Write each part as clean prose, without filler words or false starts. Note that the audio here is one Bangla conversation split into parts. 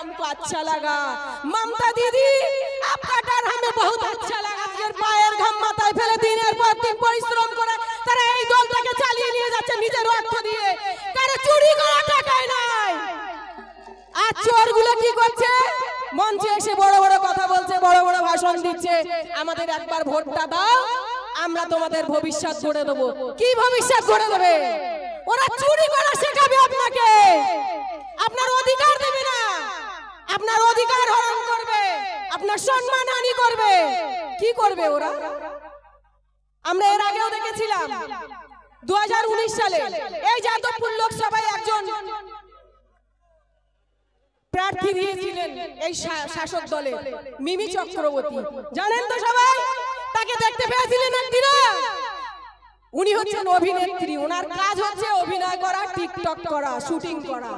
हमको अच्छा लगा। ममता दीदी आपका डर हमें बहुत अच्छा लगा। पाয়ের ঘাম মাথায় ফেলে দিনের পর দিন পরিশ্রম করে তারা এই দলটাকে চালিয়ে নিয়ে যাচ্ছে নিজের অর্থ দিয়ে। কারো চুরি করা টাকায় নাই। আর চোরগুলো কি করছে? মঞ্চে এসে বড় বড় কথা বলছে, বড় বড় ভাষণ দিচ্ছে, আমাদের একবার ভোটটা দাও, আমরা তোমাদের ভবিষ্যৎ গড়ে দেবো। কি ভবিষ্যৎ গড়ে দেবে? ওরা চুরি করা শেখাবে আপনাকে, আপনার অধিকার দেবে না, আপনার অধিকার হরণ করবে, আপনার সম্মানহানি করবে। কি করবে ওরা? আমরা এর আগেও দেখেছিলাম 2019 সালে এই যাদবপুর লোকসভায় একজন প্রার্থী দিয়েছিলেন এই শাসক দলের, মিমি চক্রবর্তী। জানেন তো সবাই? তাকে দেখতে পেয়েছিলেন একদিন? উনি হচ্ছেন অভিনেত্রী, ওনার কাজ হচ্ছে অভিনয় করা, টিকটক করা, শুটিং করা,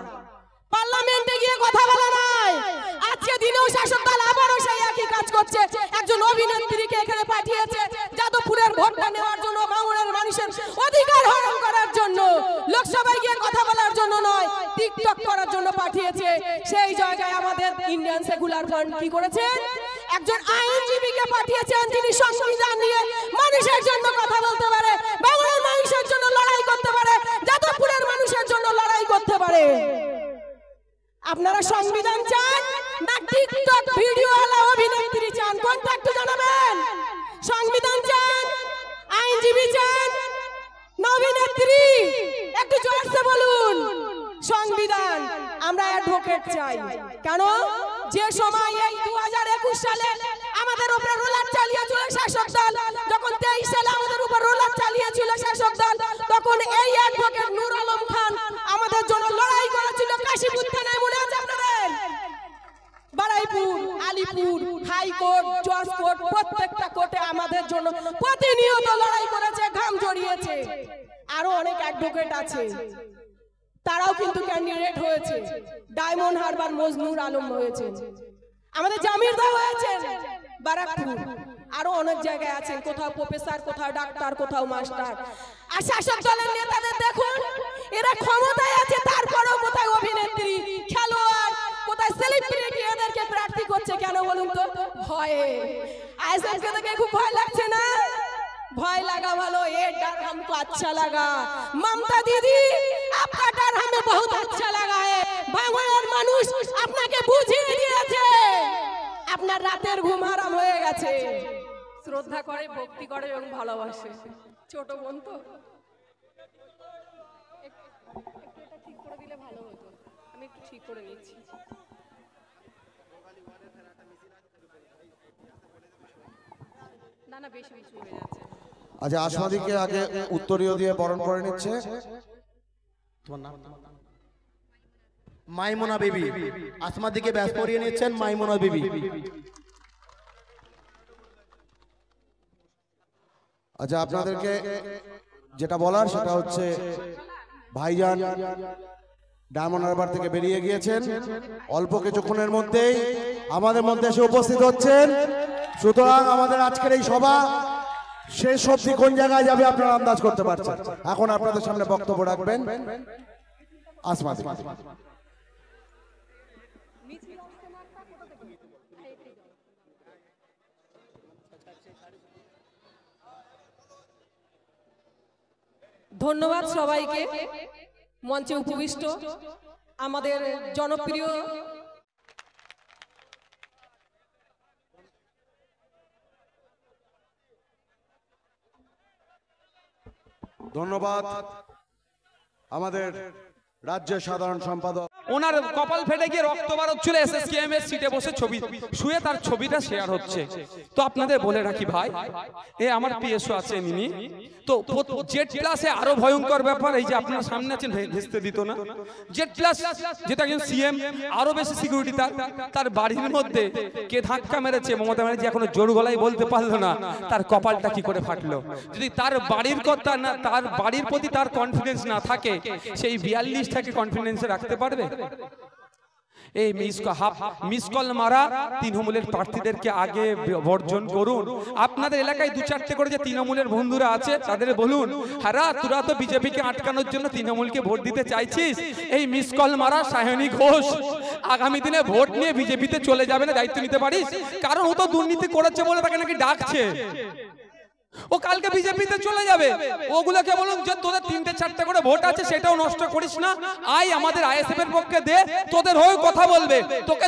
পার্লামেন্টে গিয়ে কথা বলা নয়। আজকে দিনেও শাসক দল আবারও সেই একই কাজ করছে। একজন অভিনেত্রীকে এখানে পাঠিয়েছে যাদবপুরের ভোটটা নেওয়ার জন্য, বাংলার মানুষের অধিকার হরণ করার জন্য, লোকসভায় গিয়ে কথা বলার জন্য নয়, টিকটক করার জন্য পাঠিয়েছে। সেই জায়গায় আমাদের ইন্ডিয়ান সেকুলার ফ্রন্ট কি করেছেন? একজন আইনজীবীকে পাঠিয়েছেন যিনি সংবিধান নিয়ে মানুষের জন্য কথা বলতে পারে, বাংলার মানুষের জন্য লড়াই করতে পারে, যাদবপুরের মানুষের জন্য লড়াই করতে পারে। আপনারা সংবিধান চান না টিকটক ভিডিওওয়ালা অভিনেত্রী চান? কোনটা একটু জানাবেন? সংবিধান চান, আইনজীবী চান না অভিনেত্রী? একটু জোরসে বলুন। সংবিধান। আমরা অ্যাডভোকেট চাই। কেন? যে সময় এই 2021 সালে আমাদের উপরে রোলার চালিয়েছিল শাসক দল, যখন 23 সালে আমাদের উপর রোলার চালিয়েছিল শাসক দল, তখন এই অ্যাডভোকেট নূর আলম খান আমাদের জন্য লড়াই করেছিল কাশীপুর থানায়। মনে আছে আপনাদের? বারাইপুর, আলিপুর, হাইকোর্ট, জজ কোর্ট, প্রত্যেকটা কোর্টে আমাদের জন্য প্রতিনিয়ত লড়াই করেছে, ঘাম ঝরিয়েছে। আরো অনেক অ্যাডভোকেট আছে, তারাও কিন্তু ক্যান্ডিডেট হয়েছে। ডায়মন্ড হারবার মজনুর আলম হয়েছে, আমাদের জামির দা হয়েছেন বারাকপুর, আরো অনেক জায়গায় আছেন, কোথাও প্রফেসর, কোথাও ডাক্তার, কোথাও মাস্টার। আর শাসক দলের নেতাদের দেখুন, এরা ক্ষমতায় আছে, তারপরেও কোথায় অভিনেত্রী, খেলোয়াড়, কোথায় সেলিব্রিটি এদেরকে প্রার্থী করছে। কেন বলুন তো? ভয়ে। আইএসএফকে দেখে খুব ভয় লাগছে না? ভয় লাগা ভালো। ये डर हमको अच्छा लगा। ममता दीदी आपका डर हमें बहुत अच्छा लगा है। বাংলার মানুষ আপনাকে বুঝিয়ে দিয়েছে, আপনার রাতের ঘুম হারাম হয়ে গেছে। শ্রদ্ধা করে, ভক্তি করে এবং ভালোবাসে। ছোট বোন তো একটু এটা ঠিক করে দিলে ভালো হতো। আমি একটু ঠিক করে নিচ্ছি। না না, বেশি বেশি হয়ে যাচ্ছে। আচ্ছা, আসমাদিকে আগে উত্তরীয় দিয়ে বরণ করে নিচ্ছে। তোমার নাম? মাইমুনা বিবি। আসমাদিকে ব্যাস পরিয়ে নিচ্ছেন মাইমুনা বিবি। আচ্ছা, আপনাদেরকে যেটা বলার সেটা হচ্ছে, ভাইজান ডায়মন্ড হারবার থেকে বেরিয়ে গিয়েছেন, অল্প কিছুক্ষণের মধ্যেই আমাদের মধ্যে এসে উপস্থিত হচ্ছেন। সুতরাং আমাদের আজকের এই সভা শেষ অবধি কোন জায়গায় যাবে আপনারা আন্দাজ করতে পারছেন। এখন আপনাদের সামনে বক্তব্য রাখবেন আসমাদি। ধন্যবাদ সবাইকে, মঞ্চে উপবিষ্ট আমাদের জনপ্রিয় ধন্যবাদ আমাদের রাজ্যের সাধারণ সম্পাদক। ওনার কপাল ফেটে গিয়ে রক্ত বার হচ্ছিল, এসএসকেএম এর সিটে বসে ছবি শুয়ে তার ছবিটা শেয়ার হচ্ছে। তো আপনাদের বলে রাখি ভাই, এ আমার পিএসও আছে মিনি, তো জেড প্লাসে আরো ভয়ঙ্কর ব্যাপার, এই যে আপনার সামনে আছেন ভেস্তে দিত না জেড প্লাস, যেটা একজন সিএম, আরো বেশি সিকিউরিটি তার বাড়ির মধ্যে কে ধাক্কা মেরেছে মমতা ব্যানার্জি এখনো জোর গলায় বলতে পারলো না তার কপালটা কি করে ফাটলো। যদি তার বাড়ির কথা না, তার বাড়ির প্রতি তার কনফিডেন্স না থাকে, সেই 42টাকে কনফিডেন্সে রাখতে পারবে? এই মিস কল মারা তৃণমূলের প্রার্থীদেরকে আগে বর্জন করুন। আপনাদের এলাকায় 2-4টে করে যে তৃণমূলের বন্ধুরা আছে তাদের বলুন, হ্যাঁ তোরা তো বিজেপিকে আটকানোর জন্য তৃণমূলকে ভোট দিতে চাইছিস, এই মিস কল মারা সায়নী ঘোষ আগামী দিনে ভোট নিয়ে বিজেপিতে চলে যাবে না, দায়িত্ব নিতে পারিস? কারণ ও তো দুর্নীতি করেছে বলে তাকে নাকি ডাকছে, ও কালকে বিজেপিতে চলে যাবে। ওগুলোকে বলুন যে তোদের 3-4টে করে ভোট আছে সেটাও নষ্ট করিস না, আয় আমাদের আইএসএফ এর পক্ষে দে, তোদের হয়ে কথা বলবে। তোকে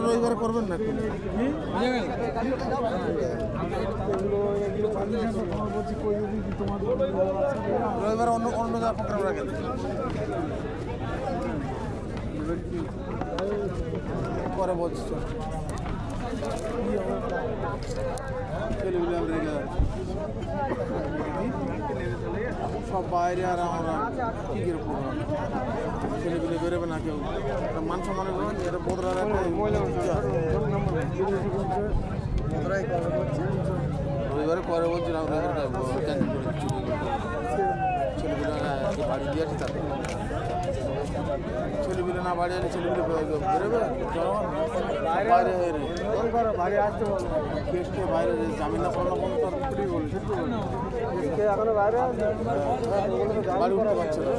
রবিবার করবেন না রবিবার অন্য অন্য জায়গা প্রোগ্রাম রাখেন পরে বলছি সব বাইরে আর আমরা কি করে প্রোগ্রাম ছেলেগুলো বেরোবে না কেউ মান সম্মানে এটা বোধরা রবিবারে পরে বলছিলাম ছেলেগুলো বাড়ি দিয়ে আসি তাদের ছেলেগুলো না বাড়ি আসলে ছেলেগুলো বেরোবে বাইরে বাইরে আসতে কেসকে বাইরে জামিন না পড়লো কোনো তার বলি এখনো বাইরে বাড়ি উঠতে পারছে না।